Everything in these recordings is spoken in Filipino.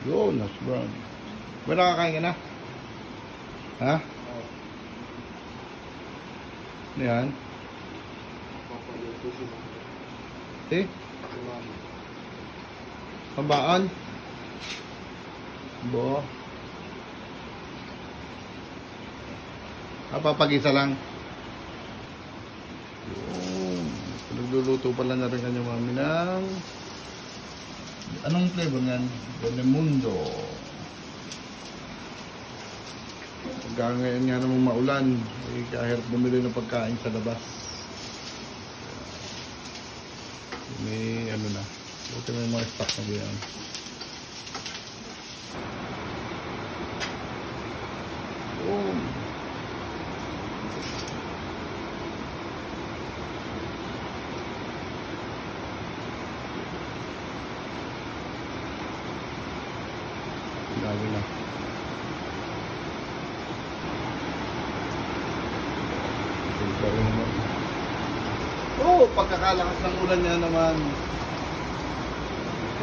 Yun, hash brown. Ba nakakain ka na? Ha? Ano yan? Papaluto si Eh? Mami. Pambaan? Bo. Papagisa lang. Yun. Nagluluto pala na rin kanya mami ng... Anong flavor yan? Bonemundo. Hanggang ngayon nga namang maulan. Eh, kahirap bumili ng pagkain sa labas. May ano na. Buti may mga stock na ganyan. Oh. Lagi na. Oh, pagkakalakas ng ulan niya naman.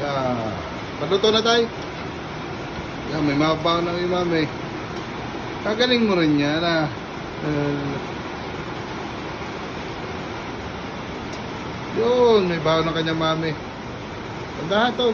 Kaya, paluto na tayo. Yan, may mababaw ng imam eh. Kagaling mo rin yan ah. Yun, may baho ng kanyang mami. Tanda to.